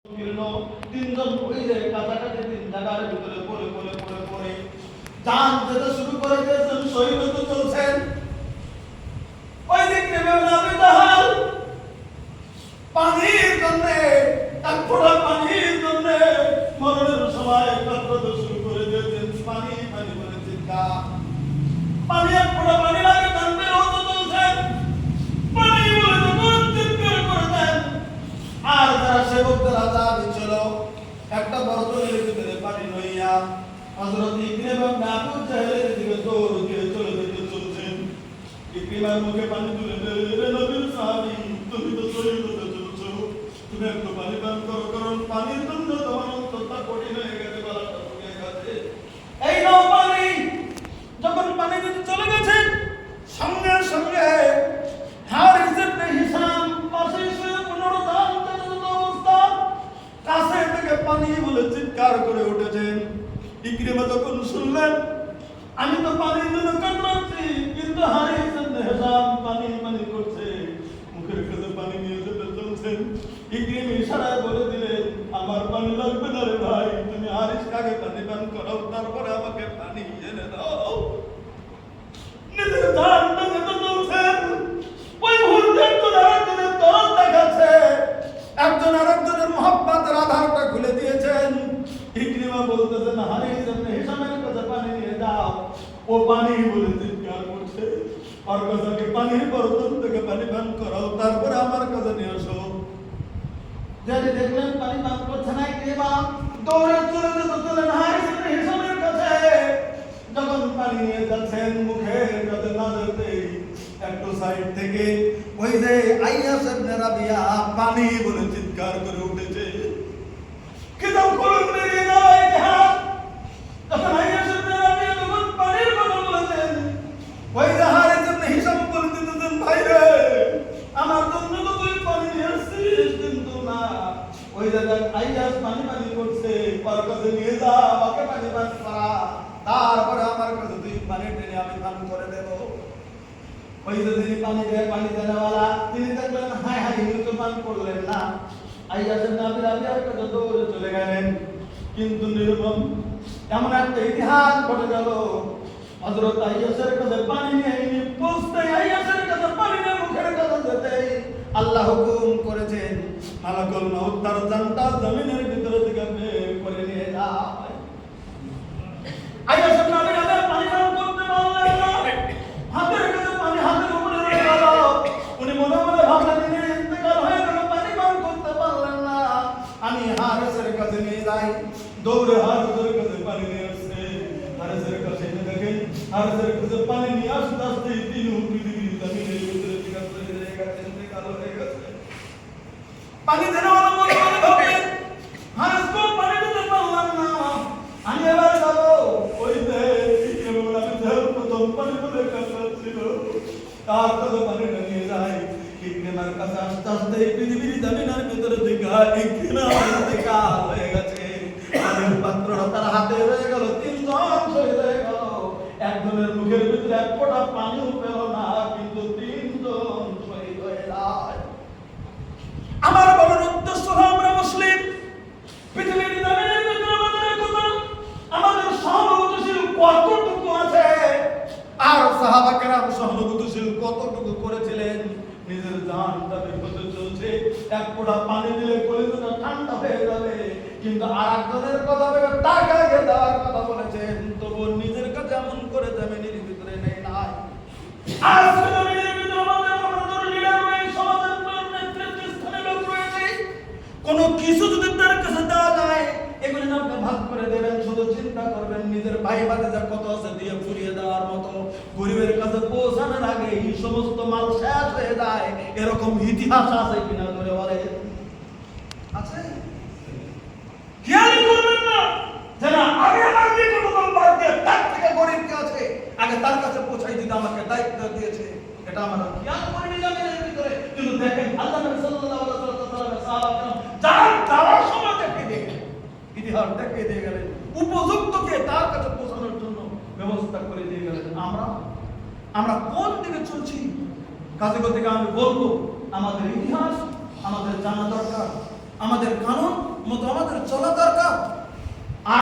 তিনজন ওই যে কাছাকাছি তিন জায়গার ভিতরে পড়ে যান যেতে শুরু করে দিয়েছেন, শহীদ হতে চলছেন। ওই দিক নেমে নামে জাহাল পানির জন্য, এক ফোঁটা পানির জন্য মরণের সময় কাতরাতে শুরু করে দিয়েছেন। পানি পানি বলে চিৎকার, পানি এক ফোঁটা পানি লাগে টানতে হতে চলছেন, পানি বলে যখন চিৎকার করে দেন। আর যারা সেবকরা যা দিচ্ছিল একটা বর্তনের ভিতরে পানি লইয়া হযরত ইকরিমা ইবনে আবু জাহলের দিকে দৌড় দিয়ে চলে যেতে চলছেন। ইকরিমার মুখে পানি তুলে দিলেন, রে নবীর সাহাবী, তুমি তো শহীদ হতে চলছো, তুমি একটু পানি পান করো, কারণ পানির জন্য তোমার অন্তরটা কঠিন হয়ে গেছে, গলাটা শুকিয়ে গেছে। এই নাও পানি। যখন পানি দিতে চলে গেছেন, সঙ্গে সঙ্গে হারিস ইবনে হিশাম পাশে শুয়ে পুনরুদ্ধার অবস্থা, কাছে থেকে পানি বলে চিৎকার করে উঠেছেন। ইকরিমা যখন শুনলেন আমি তো পানির জন্য কাতরাচ্ছি, কিন্তু হারিস ইবনে হিশাম পানি পানি করছে, মুখের কাছে পানি নিয়ে যেতে চলছেন। ইকরিমা ইশারায় বলে দিলেন, আমার পানি লাগবে না রে ভাই, তুমি হারিস কাকে পানি পান করাও, তারপরে আমাকে পানি এনে দাও। নিজের জানটা যেতে চলছেন, ওই মুহূর্তে একজন আরেকজনের তরফ দেখাচ্ছে, একজন আরেকজনের মহব্বতের আধারটা খুলে দিয়েছেন। ইকরিমা বলতেছেন, হারিস ইবনে হিশামের কাছে পানি নিয়ে যাও। ও পানি বলে চিৎকার করছে, ওর কাছে পানির বর্তন থেকে পানি পান করাও, তারপরে আমার কাছে নিয়ে আসো। যদি দেখলেন পানি পান করছে না, ইকরিমা দৌড়ে চলে যেতে চলেন হারিস ইবনে হিশামের কাছে। যখন পানি নিয়ে যাচ্ছেন, মুখের কাছে না যেতেই একটু সাইড থেকে ওই যে আইয়াস ইবনে রাবিয়া পানি বলে চিৎকার করে উঠেছে। কিতাব খুলুন মেরে দাও ইতিহাস। যখন আইয়াস ইবনে রাবিয়া যখন পানির কথা বলেছেন, ওই যে হারিস ইবনে হিশাম বলে দিতেছেন, ভাই রে আমার জন্য তো তুই পানি নিয়ে আসছিস, কিন্তু না, ওই জায়গায় আইয়াস পানি পানি করছে, ওর কাছে নিয়ে যা, আমাকে পানি পান করা, তারপরে আমার কাছে তুই পানি টেনে আমি পান করে দেবো। ওই যে যিনি পানি দেওয়ালা, তিনি দেখলেন হায় হায় ইনি তো পান করলেন না, আইয়াস ইবনে আবি রাবিয়ার কাছে দৌড়ে চলে গেলেন। কিন্তু নির্মম এমন একটা ইতিহাস ঘটে গেল, হযরত আইয়াসের কাছে পানি নিয়ে ইনি পৌঁছতে, আইয়াসের কাছে পানি নিয়ে মুখের কাছে যেতেই আল্লাহ হুকুম করেছেন, মালাকুল মউত তার জানটা জমিনের ভিতরে থেকে বের করে নিয়ে যায়। আইয়াস ইবনে আবি রাবিয়া পানি পান করতে পারলেন না, হাতের কাছে পানি হাতের উপরে রয়ে গেল। উনি মনে মনে ভাবলেন ইনি ইন্তেকাল হয়ে গেল, পানি পান করতে পারলেন না, আমি হারিসের কাছে নিয়ে যাই। দৌড়ে হারিসের কাছে পানি নিয়ে আসছে। হারিসের কাছে এসে দেখেন, হারিসের কাছে পানি নিয়ে আসতে আসতে তিনি পৃথিবীর জমিনের ভিতরে থেকে চলে গেছে, ইন্তেকাল হয়ে গেছে। পানি দেওয়ালা মনে মনে ভাবলেন, হারিস কো পানি দিতে পারলাম না, আমি এবার যাবো ওই যে প্রথম পানি বলে কাছে ছিল, তার কাছে পানিটা নিয়ে যায়। ইকরিমার কাছে আস্তে আস্তে পৃথিবীর জমিনের ভিতরে দেখা ইকরিমার ইন্তেকাল হয়ে গেছে। পানির পাত্রটা তার হাতে রয়ে গেল, তিনজন শহীদ হয়ে গেল। একজনের মুখের ভিতরে এক ফোঁটা পানিও পেল না, কিন্তু তিনজন শহীদ হয়ে যায়। আমার বলার উদ্দেশ্য হলো, আমরা মুসলিম, পৃথিবীর জমিনের ভিতরে আমাদের কথা, আমাদের সহানুভূতিশীল কতটুকু আছে, আর সাহাবা কেরাম সহানুভূতিশীল কতটুকু করেছিলেন। নিজের জানটা বিপদে চলছে, এক ফোঁটা পানি দিলে কলিজাটা ঠান্ডা হয়ে যাবে, কিন্তু আরেকজনের কথা ভেবে টাকা দিয়ে দেওয়ার কথা বলেছেন, তবু নিজের কাছে এমন করে জমিনের ভিতরে নেই নাই। আজকে জমিনের ভিতরে আমাদের লিডার রয়েছে, সমাজের নেতৃস্থানীয় লোক রয়েছে, কোনো কিছু যদি তার কাছে দেওয়া যায় এগুলি আপনি ভাগ করে দেবেন, শুধু চিন্তা করবেন নিজের ভাই ভাতিজা কত আছে দিয়ে ফুরিয়ে দেওয়ার মতো। গরিবের কাছে পৌঁছানোর আগে এই সমস্ত মাল শেষ হয়ে যায়, এরকম ইতিহাস আছে কিনা ধরে বলে আছে? খেয়াল করবেন না যে না আগে আমার নিকটতম বাদ দিয়ে তার থেকে গরিব কে আছে, আগে তার কাছে পৌঁছাই দিতে আমাকে দায়িত্ব দিয়েছে, এটা আমরা খেয়াল করিনি জমিনের ভিতরে। কিন্তু দেখেন আল্লাহ নবী সাল্লাল্লাহু আলাইহি ওয়াসাল্লামের সাহাবাগণ যাওয়ার সময় ইতিহাস দেখিয়ে দিয়ে গেলেন, উপযুক্তকে তার কাছে পৌঁছানোর জন্য ব্যবস্থা করে দিয়ে গেলেন। আমরা কোন দিকে চলছি? কাজে থেকে আমি বলবো, আমাদের ইতিহাস আমাদের জানা দরকার, আমাদের কানুন মতো আমাদের চলা দরকার।